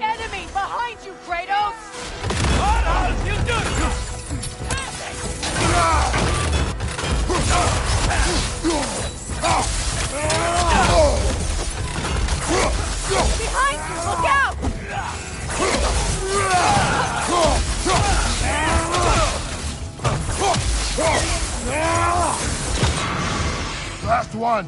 Enemy behind you, Kratos! Behind you, look out! Last one!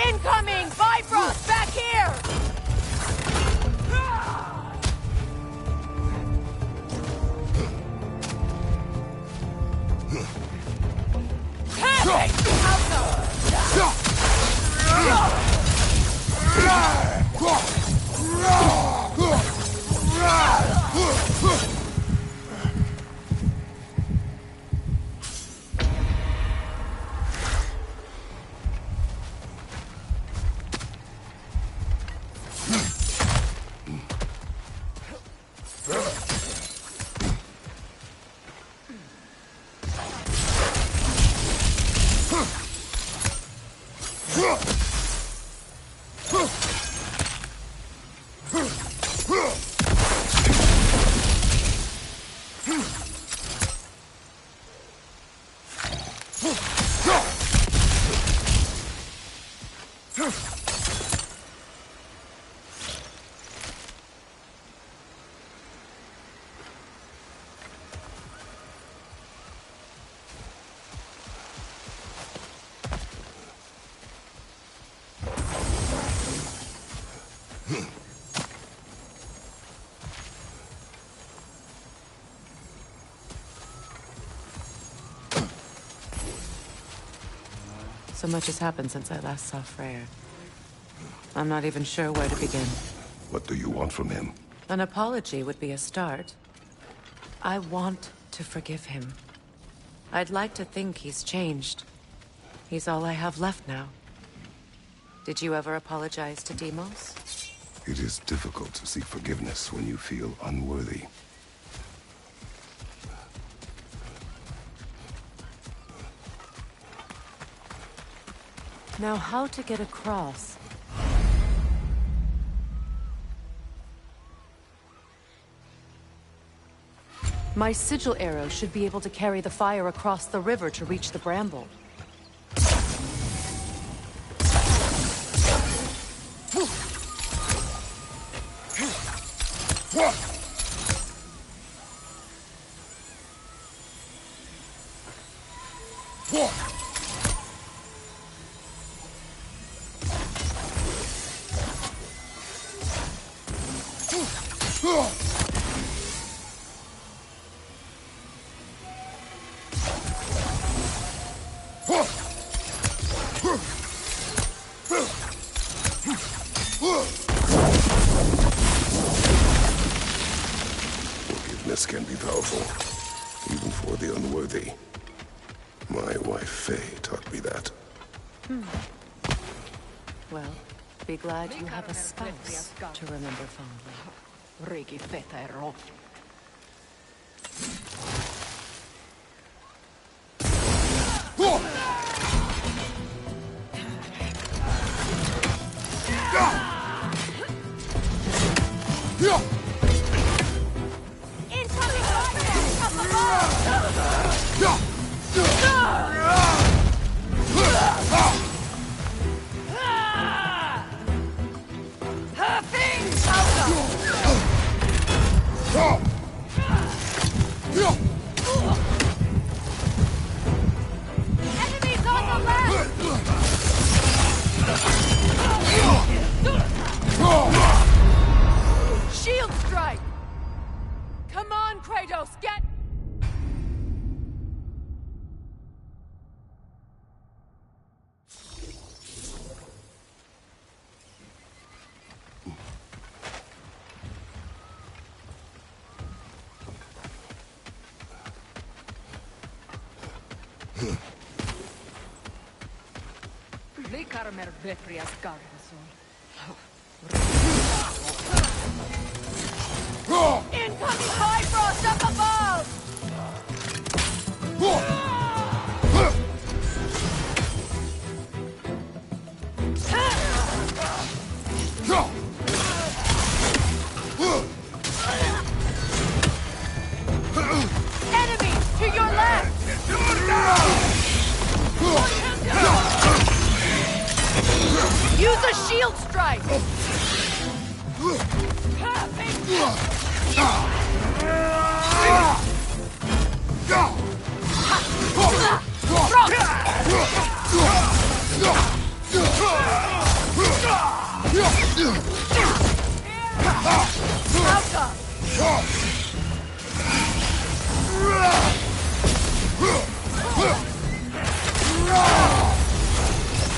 Incoming! Bifrost, back here! So much has happened since I last saw Freyr. I'm not even sure where to begin. What do you want from him? An apology would be a start. I want to forgive him. I'd like to think he's changed. He's all I have left now. Did you ever apologize to Deimos? It is difficult to seek forgiveness when you feel unworthy. Now, how to get across? My sigil arrow should be able to carry the fire across the river to reach the bramble. Forgiveness can be powerful, even for the unworthy. My wife Faye taught me that. Well, be glad you have a spouse to remember fondly. Incoming Bifrost up above! Enemies on the left! Shield strike! Come on, Kratos, get... Likarmer vetrias gardason. Incoming Bifrost up above! Enemy to your left! Use a shield strike!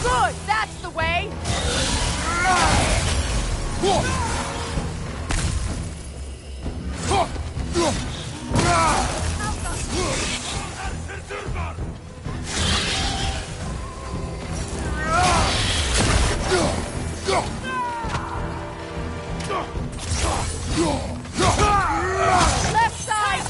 Good, that's the way! Left side!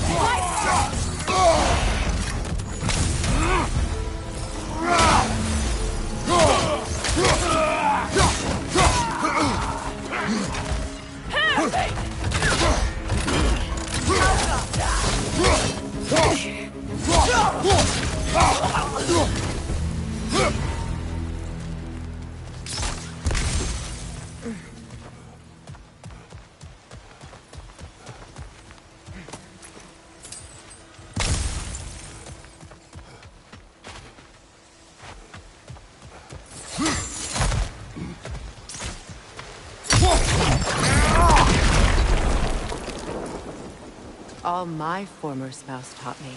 All my former spouse taught me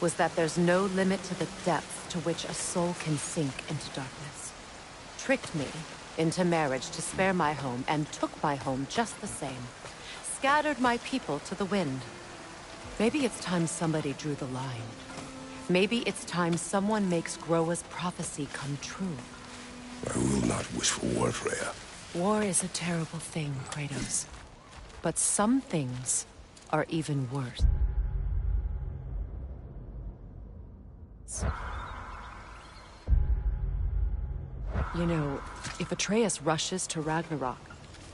was that there's no limit to the depth to which a soul can sink into darkness. Tricked me into marriage to spare my home, and took my home just the same. Scattered my people to the wind. Maybe it's time somebody drew the line. Maybe it's time someone makes Groa's prophecy come true. I will not wish for war, Freya. War is a terrible thing, Kratos. But some things are even worse. You know, if Atreus rushes to Ragnarok,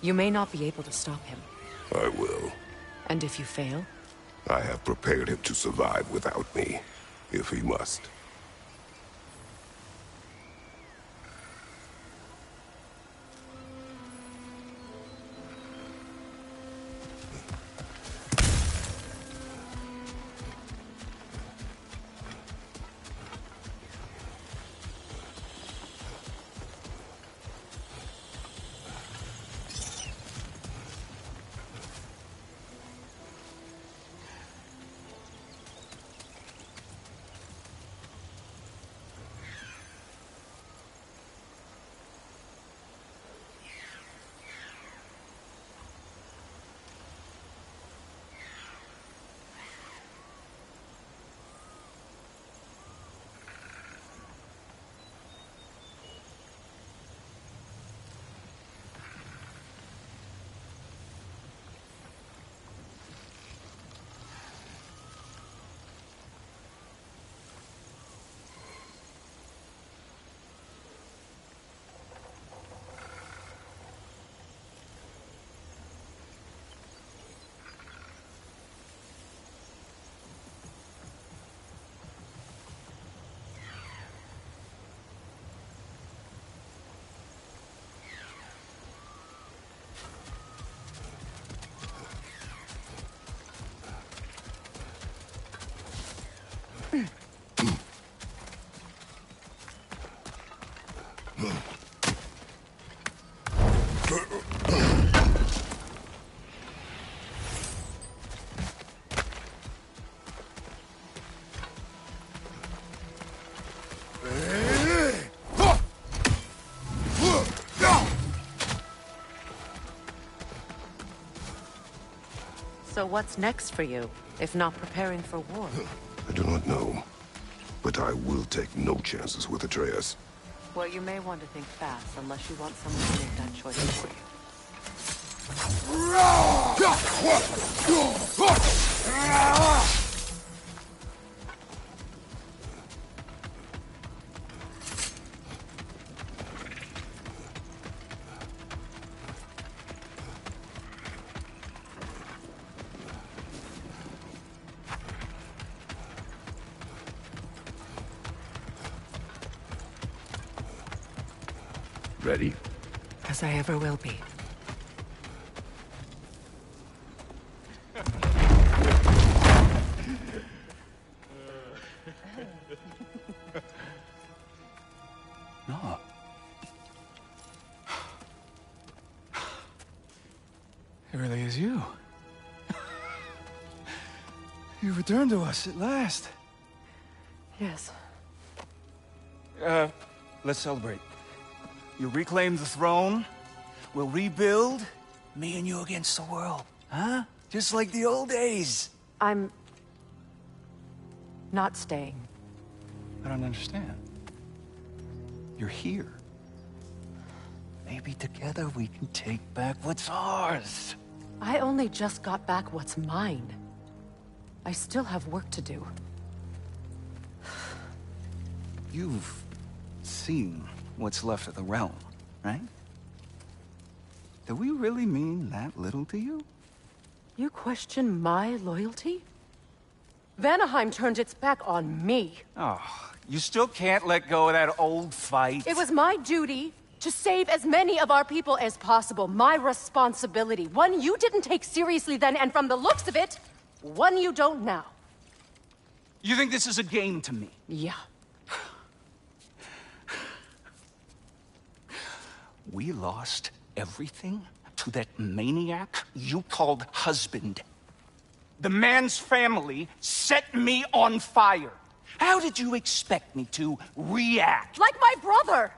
you may not be able to stop him. I will. And if you fail? I have prepared him to survive without me, if he must. So what's next for you, if not preparing for war? I do not know, but I will take no chances with Atreus. Well, you may want to think fast, unless you want someone to make that choice for you. Ready? As I ever will be. No. It really is you. You returned to us at last. Yes. Let's celebrate. You reclaim the throne, we'll rebuild, me and you against the world, huh? Just like the old days. I'm... not staying. I don't understand. You're here. Maybe together we can take back what's ours. I only just got back what's mine. I still have work to do. You've seen what's left of the realm, right? Do we really mean that little to you? You question my loyalty? Vanaheim turned its back on me. Oh, you still can't let go of that old fight? It was my duty to save as many of our people as possible. My responsibility. One you didn't take seriously then, and from the looks of it, one you don't now. You think this is a game to me? Yeah. We lost everything to that maniac you called husband. The man's family set me on fire. How did you expect me to react? Like my brother!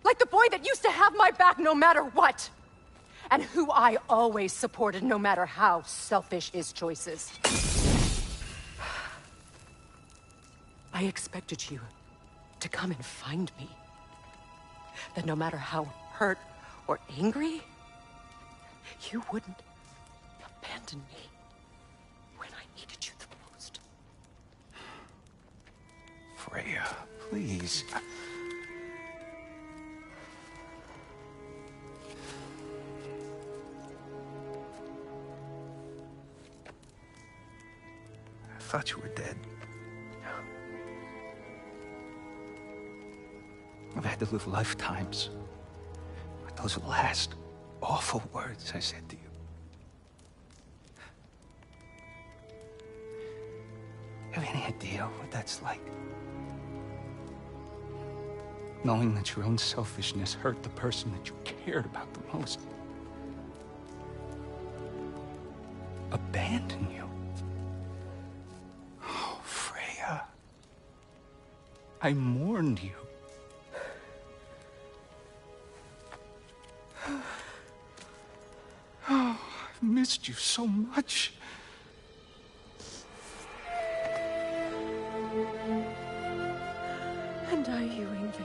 Like the boy that used to have my back no matter what! And who I always supported no matter how selfish his choices. I expected you to come and find me. That no matter how hurt or angry, you wouldn't abandon me when I needed you the most. Freya, please. I thought you were dead. I've had to live lifetimes with those last awful words I said to you. Have any idea what that's like? Knowing that your own selfishness hurt the person that you cared about the most. Abandon you. Oh, Freya. I mourned you. Oh, I've missed you so much. And are you, Ingrid?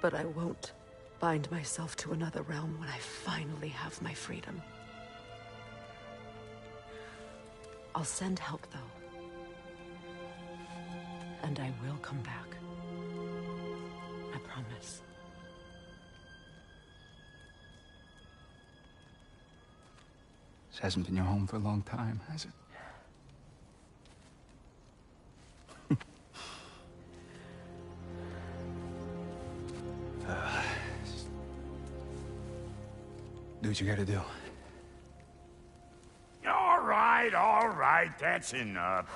But I won't bind myself to another realm when I finally have my freedom. I'll send help, though. And I will come back. I promise. This hasn't been your home for a long time, has it? Do what you gotta do. All right, all right, that's enough.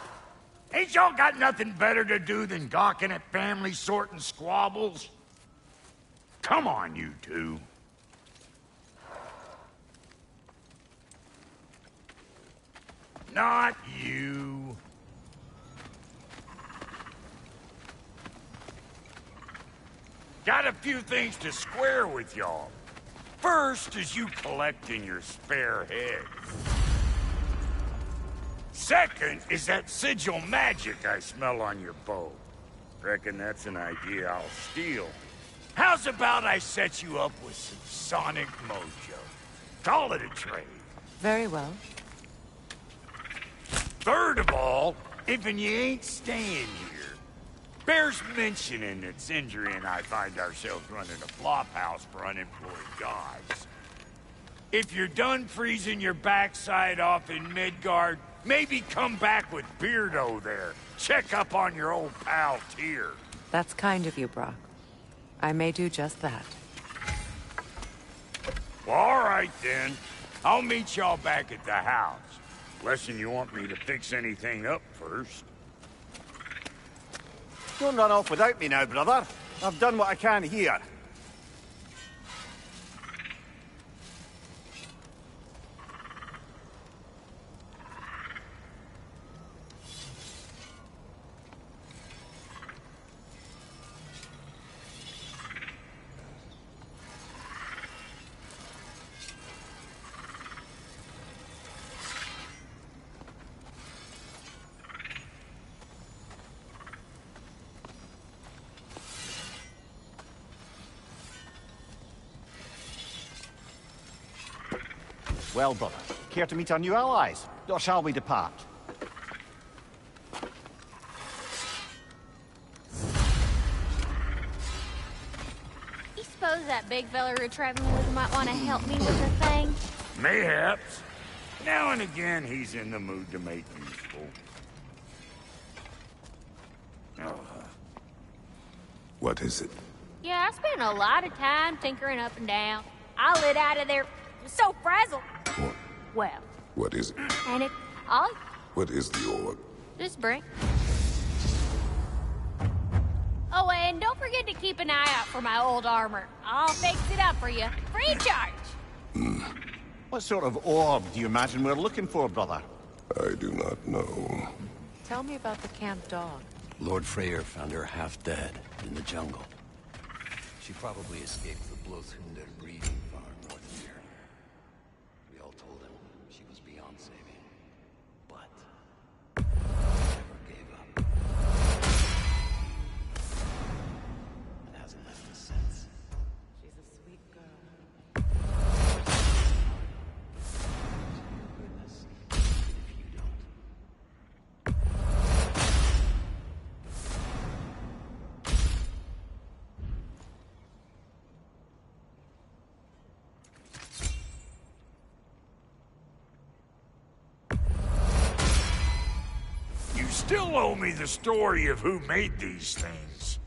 Ain't y'all got nothing better to do than gawking at family sorting squabbles? Come on, you two. Not you. Got a few things to square with y'all. First is you collecting your spare heads. Second is that sigil magic I smell on your bow. Reckon that's an idea I'll steal. How's about I set you up with some sonic mojo? Call it a trade. Very well. Third of all, if you ain't staying here, bears mentioning that Sindri and I find ourselves running a flop house for unemployed gods. If you're done freezing your backside off in Midgard, maybe come back with Beardo there. Check up on your old pal Tyr. That's kind of you, Brock. I may do just that. Well, all right then. I'll meet y'all back at the house. Unless you want me to fix anything up first. Don't run off without me now, brother. I've done what I can here. Well, brother, care to meet our new allies? Or shall we depart? You suppose that big fella we're traveling with might want to help me with a thing? Mayhaps. Now and again, he's in the mood to make useful. What is it? Yeah, I spent a lot of time tinkering up and down. I lit out of there so frazzled. What? Well, What is it? and it all What is the orb? just bring. Oh, and don't forget to keep an eye out for my old armor. I'll fix it up for you, free of charge. What sort of orb do you imagine we're looking for, brother? I do not know. Tell me about the camp dog. Lord Freyr found her half dead in the jungle. She probably escaped the Blothhunder breeding farm north of here. We all told him she was beyond saving, but never gave up. And hasn't left us since. She's a sweet girl. Goodness, even if you don't. You still owe me the story of who made these things.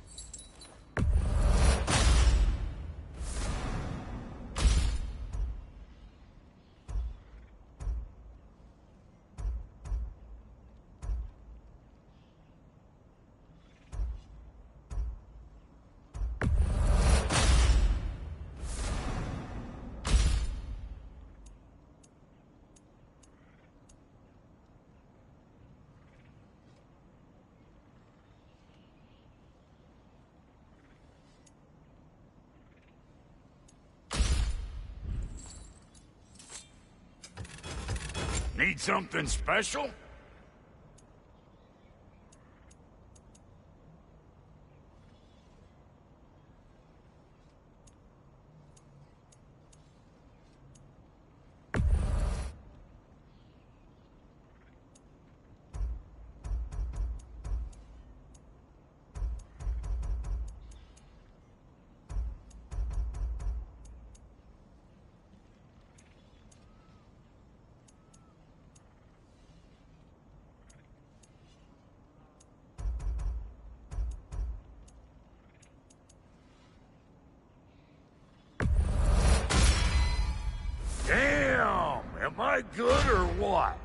Need something special? Damn! Am I good or what?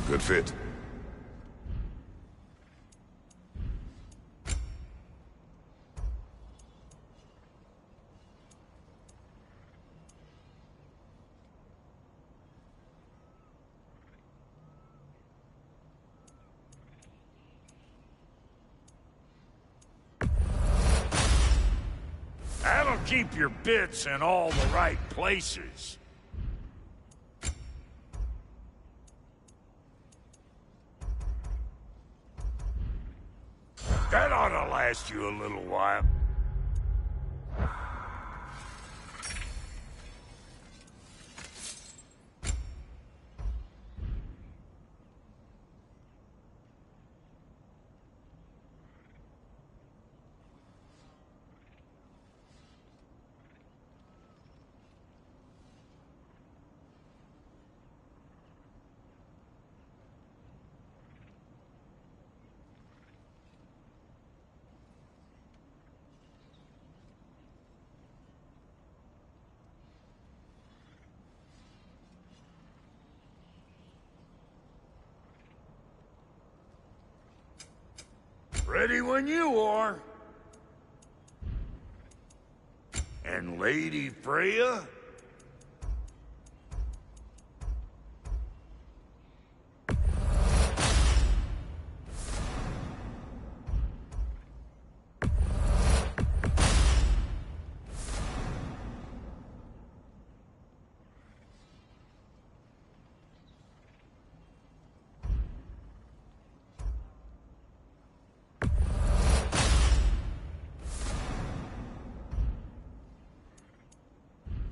Good fit. That'll keep your bits in all the right places. That ought to last you a little while. Ready when you are. And Lady Freya?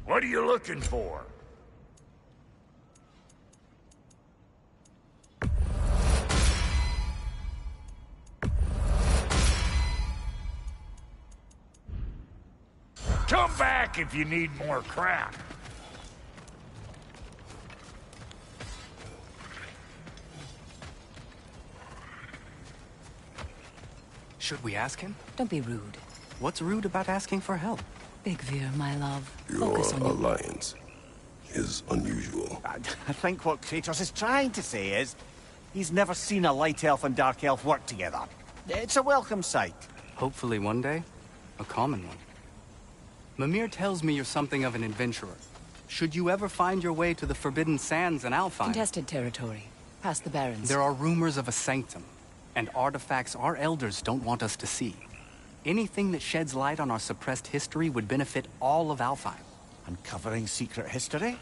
What are you looking for? Come back if you need more crap. Should we ask him? Don't be rude. What's rude about asking for help? Big Veer, my love. Your Focus on your... alliance is unusual. I think what Kratos is trying to say is, he's never seen a light elf and dark elf work together. It's a welcome sight. Hopefully one day, a common one. Mimir tells me you're something of an adventurer. Should you ever find your way to the Forbidden Sands in Alfheim... Contested territory. Past the Barrens. There are rumors of a sanctum, and artifacts our elders don't want us to see. Anything that sheds light on our suppressed history would benefit all of Alfheim. Uncovering secret history?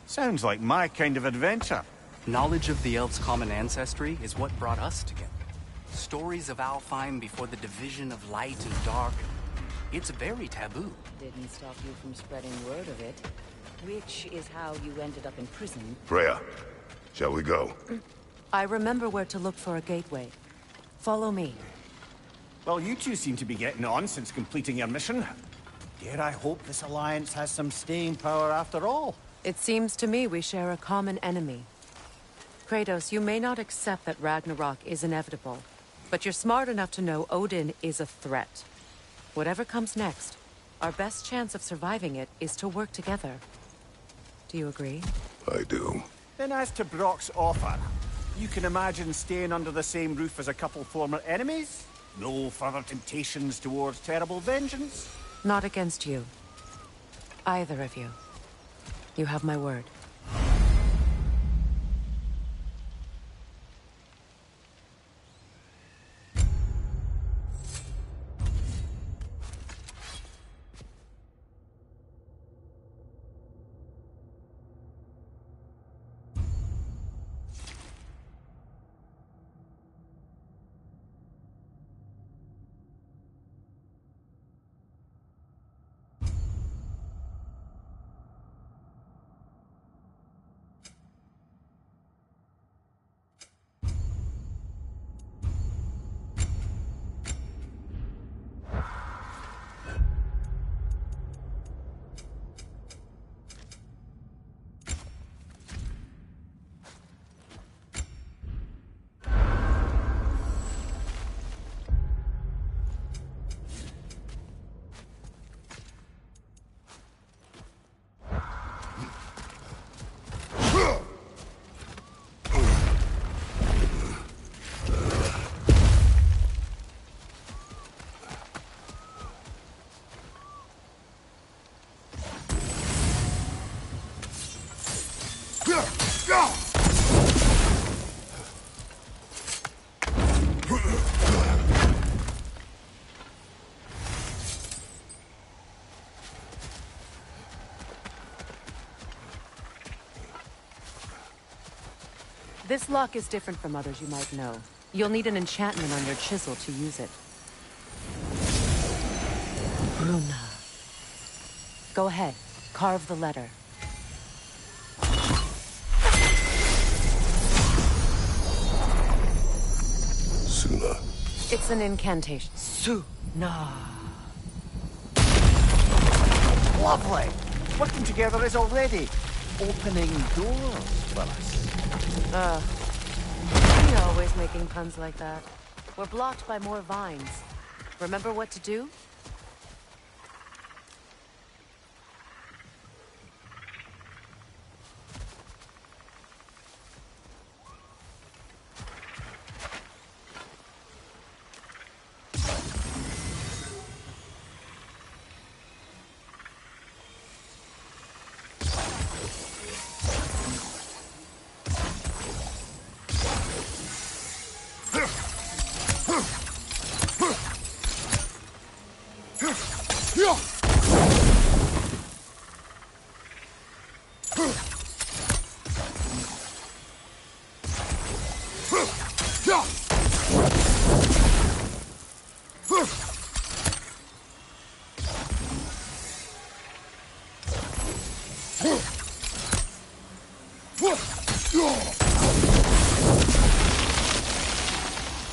Sounds like my kind of adventure. Knowledge of the elves' common ancestry is what brought us together. Stories of Alfheim before the division of light and dark. It's very taboo. Didn't stop you from spreading word of it. Which is how you ended up in prison. Freya, shall we go? I remember where to look for a gateway. Follow me. Well, you two seem to be getting on since completing your mission. Dare I hope this alliance has some staying power after all? It seems to me we share a common enemy. Kratos, you may not accept that Ragnarok is inevitable, but you're smart enough to know Odin is a threat. Whatever comes next, our best chance of surviving it is to work together. Do you agree? I do. Then as to Brock's offer, you can imagine staying under the same roof as a couple former enemies? No further temptations towards terrible vengeance? Not against you. Either of you. You have my word. This lock is different from others you might know. You'll need an enchantment on your chisel to use it. Bruna. Go ahead. Carve the letter. Suna. It's an incantation. Suna. Lovely! Working together is already opening doors for us. You're always making puns like that. We're blocked by more vines. Remember what to do?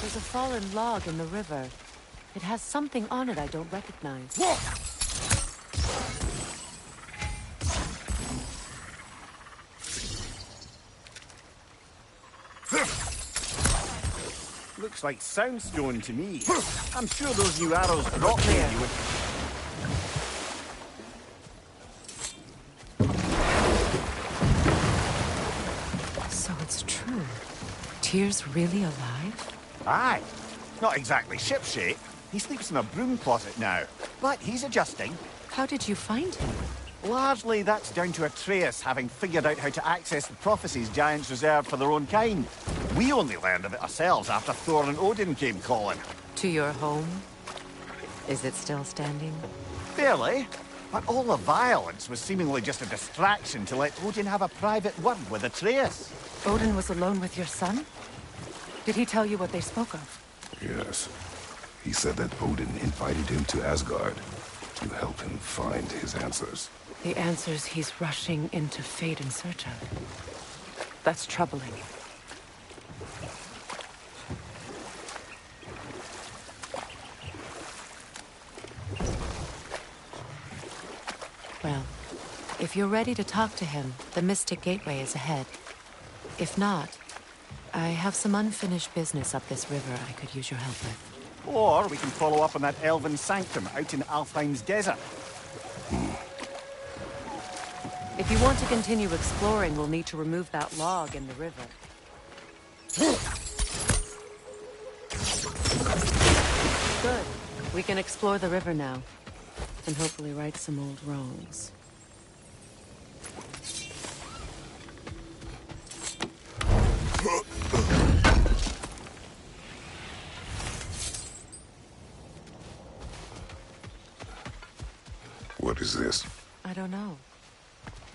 There's a fallen log in the river. It has something on it I don't recognize. Looks like soundstone to me. I'm sure those new arrows dropped me. You would... So it's true. Tyr's really alive? Aye. Not exactly shipshape. He sleeps in a broom closet now. But he's adjusting. How did you find him? Largely, that's down to Atreus having figured out how to access the prophecies giants reserved for their own kind. We only learned of it ourselves after Thor and Odin came calling. To your home? Is it still standing? Barely. But all the violence was seemingly just a distraction to let Odin have a private word with Atreus. Odin was alone with your son? Did he tell you what they spoke of? Yes. He said that Odin invited him to Asgard to help him find his answers. The answers he's rushing into fate in search of. That's troubling. Well, if you're ready to talk to him, the Mystic Gateway is ahead. If not, I have some unfinished business up this river I could use your help with. Or we can follow up on that elven sanctum out in Alfheim's desert. If you want to continue exploring, we'll need to remove that log in the river. Good. We can explore the river now. And hopefully right some old wrongs. What is this? I don't know.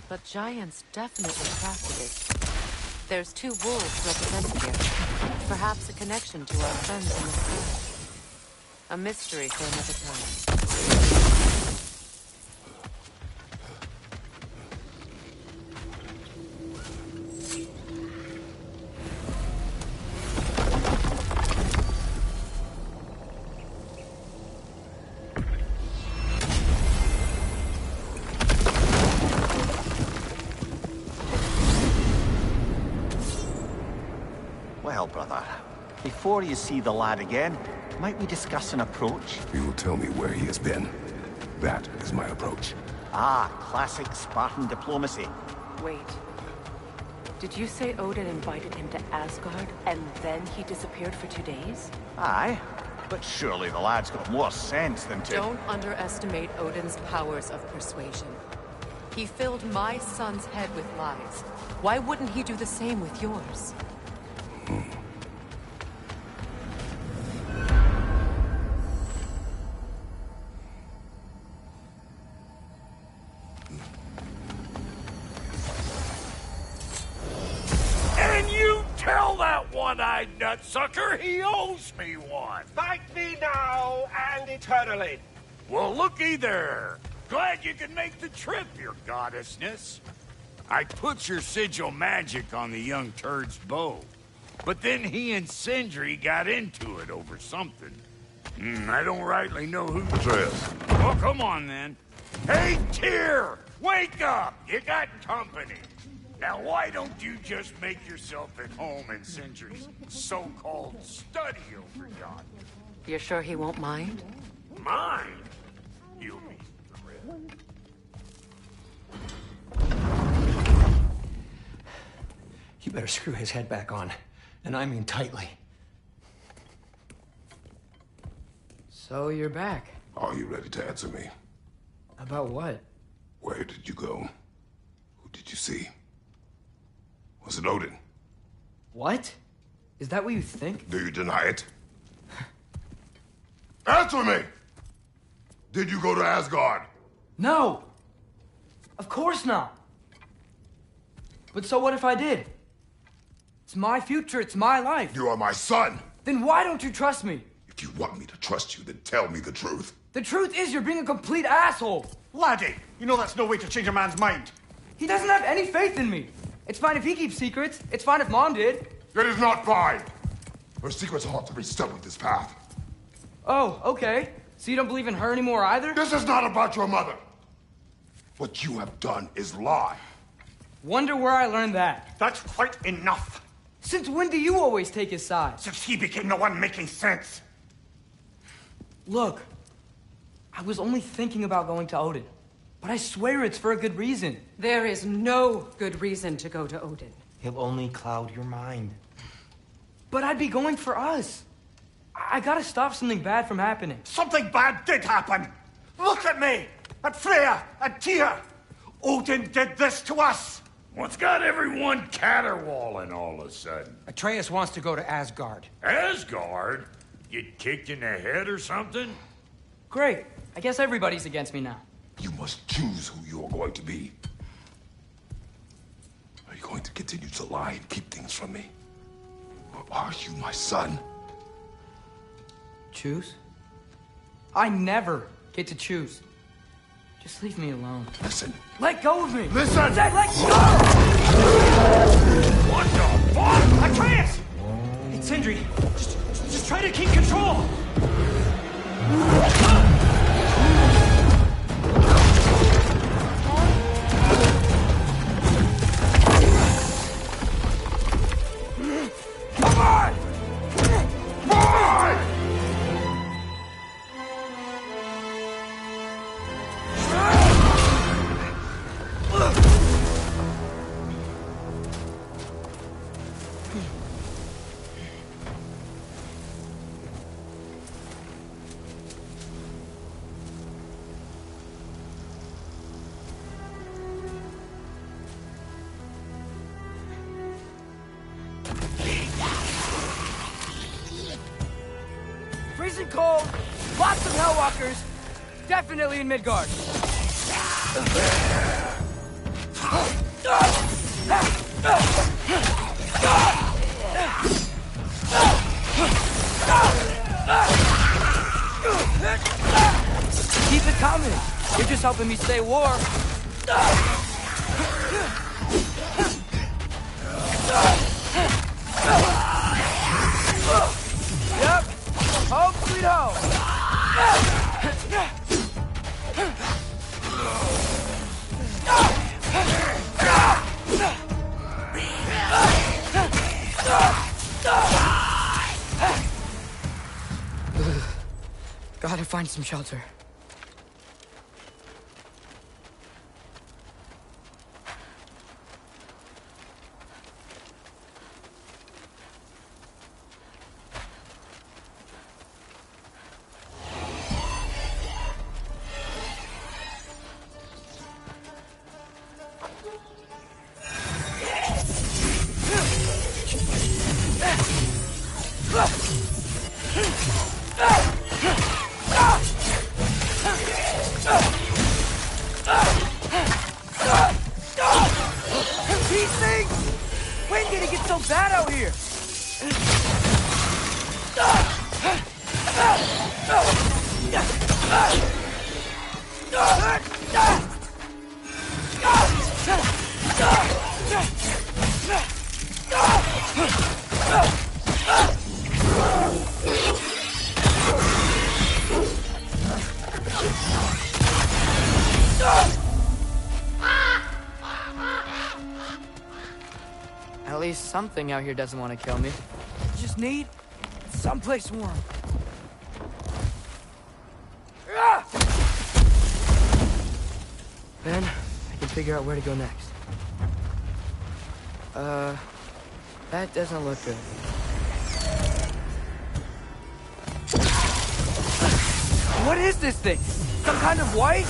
But giants definitely crafted it. There's 2 wolves represented here. Perhaps a connection to our friends in the sky. A mystery for another time. Well, brother, before you see the lad again, might we discuss an approach? He will tell me where he has been. That is my approach. Ah, classic Spartan diplomacy. Wait. Did you say Odin invited him to Asgard, and then he disappeared for 2 days? Aye, but surely the lad's got more sense than to... Don't underestimate Odin's powers of persuasion. He filled my son's head with lies. Why wouldn't he do the same with yours? And you tell that one-eyed nutsucker he owes me one. Thank me now and eternally. Well, looky there. Glad you could make the trip, your goddessness. I put your sigil magic on the young turd's bow. But then he and Sindri got into it over something. I don't rightly know who... Atreus. Oh, come on, then. Hey, Tyr! Wake up! You got company. Now, why don't you just make yourself at home in Sindri's so-called study over yonder? You're sure he won't mind? Mine? You'll be thrilled. You better screw his head back on. And I mean tightly. So you're back. Are you ready to answer me? About what? Where did you go? Who did you see? Was it Odin? What? Is that what you think? Do you deny it? Answer me! Did you go to Asgard? No! Of course not! But so what if I did? It's my future, it's my life. You are my son! Then why don't you trust me? If you want me to trust you, then tell me the truth. The truth is you're being a complete asshole! Laddie, you know that's no way to change a man's mind. He doesn't have any faith in me. It's fine if he keeps secrets. It's fine if Mom did. It is not fine! Her secrets ought to be stuck with this path. Oh, okay. So you don't believe in her anymore either? This is not about your mother. What you have done is lie. Wonder where I learned that. That's quite enough. Since when do you always take his side? Since he became the one making sense. Look, I was only thinking about going to Odin. But I swear it's for a good reason. There is no good reason to go to Odin. He'll only cloud your mind. But I'd be going for us. I gotta stop something bad from happening. Something bad did happen. Look at me, at Freya, at Tyr. Odin did this to us. What's got everyone caterwauling all of a sudden? Atreus wants to go to Asgard. Asgard? Get kicked in the head or something? Great. I guess everybody's against me now. You must choose who you are going to be. Are you going to continue to lie and keep things from me? Or are you my son? Choose? I never get to choose. Just leave me alone. Listen. Let go of me! Listen! I said let go! What the fuck? Atreus! It's Sindri. Just try to keep control! Come on! Come on! Freezing cold, lots of Hellwalkers, definitely in Midgard. Keep it coming. You're just helping me stay warm. Yep. Home sweet home. Gotta find some shelter. these things? When did it get so bad out here? At least something out here doesn't want to kill me. Just need someplace warm. Then I can figure out where to go next. That doesn't look good. What is this thing? Some kind of white?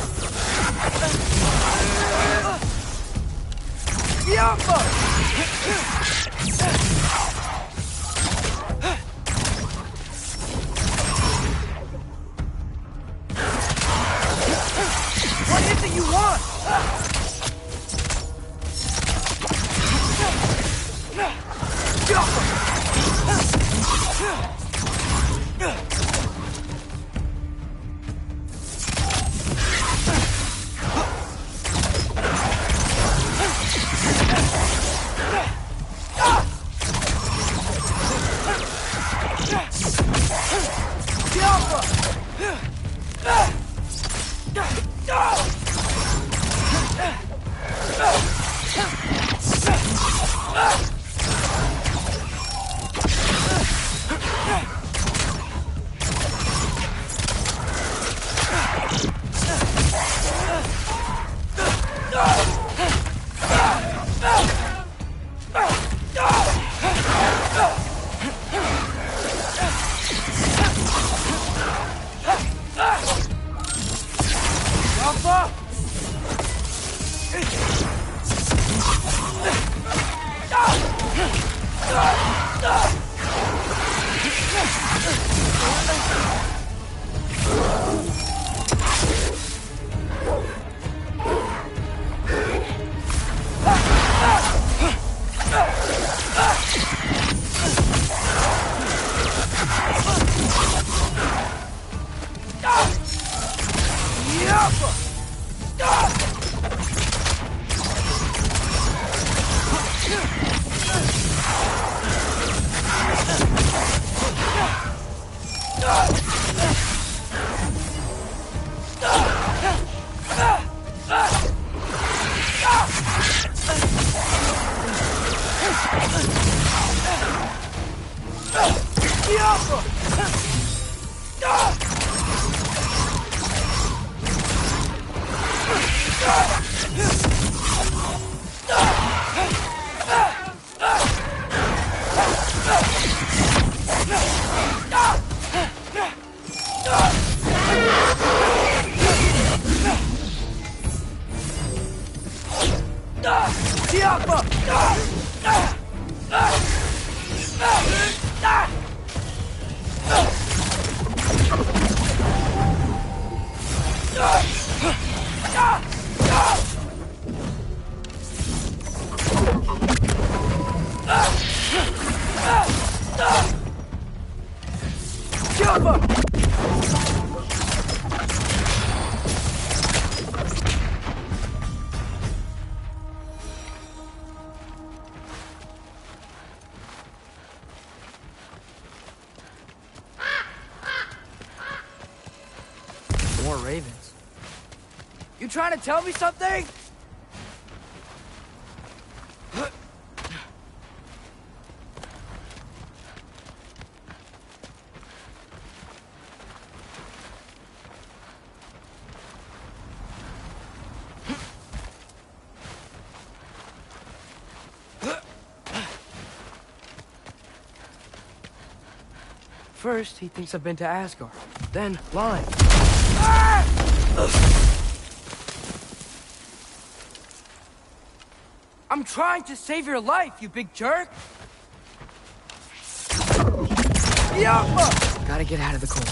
What is it you want? More ravens. You trying to tell me something? First, he thinks I've been to Asgard. Then, lying. I'm trying to save your life, you big jerk! Gotta get out of the cold.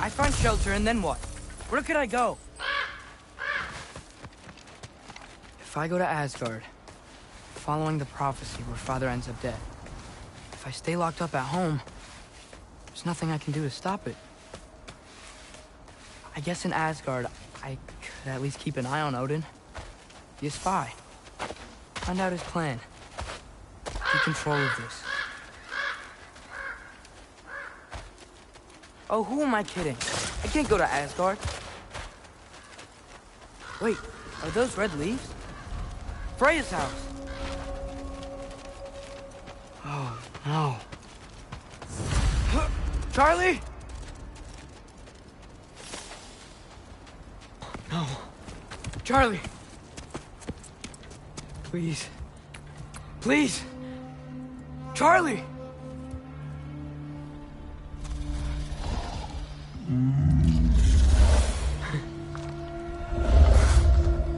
I find shelter, and then what? Where could I go? If I go to Asgard, following the prophecy where Father ends up dead, if I stay locked up at home, there's nothing I can do to stop it. I guess in Asgard, I could at least keep an eye on Odin. Be a spy. Find out his plan. Take control of this. Oh, who am I kidding? I can't go to Asgard. Wait, are those red leaves? Freya's house. Oh, no. Charlie? No. Charlie. Please. Please. Charlie!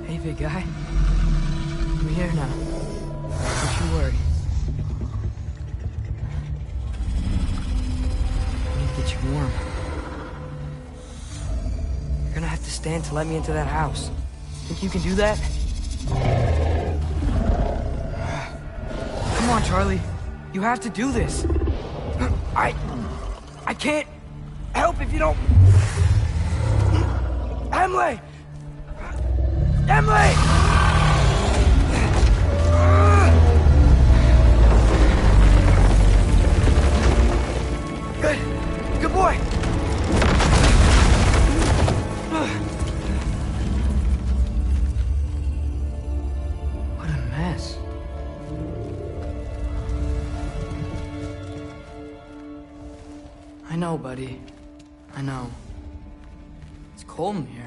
Hey, big guy. I'm here now. Don't you worry. I need to get you warm. You're gonna have to stand to let me into that house. Think you can do that? Come on, Charlie. You have to do this. I can't help if you don't... Emily! Emily! Good. Good boy. What a mess. I know, buddy. I know. It's cold in here.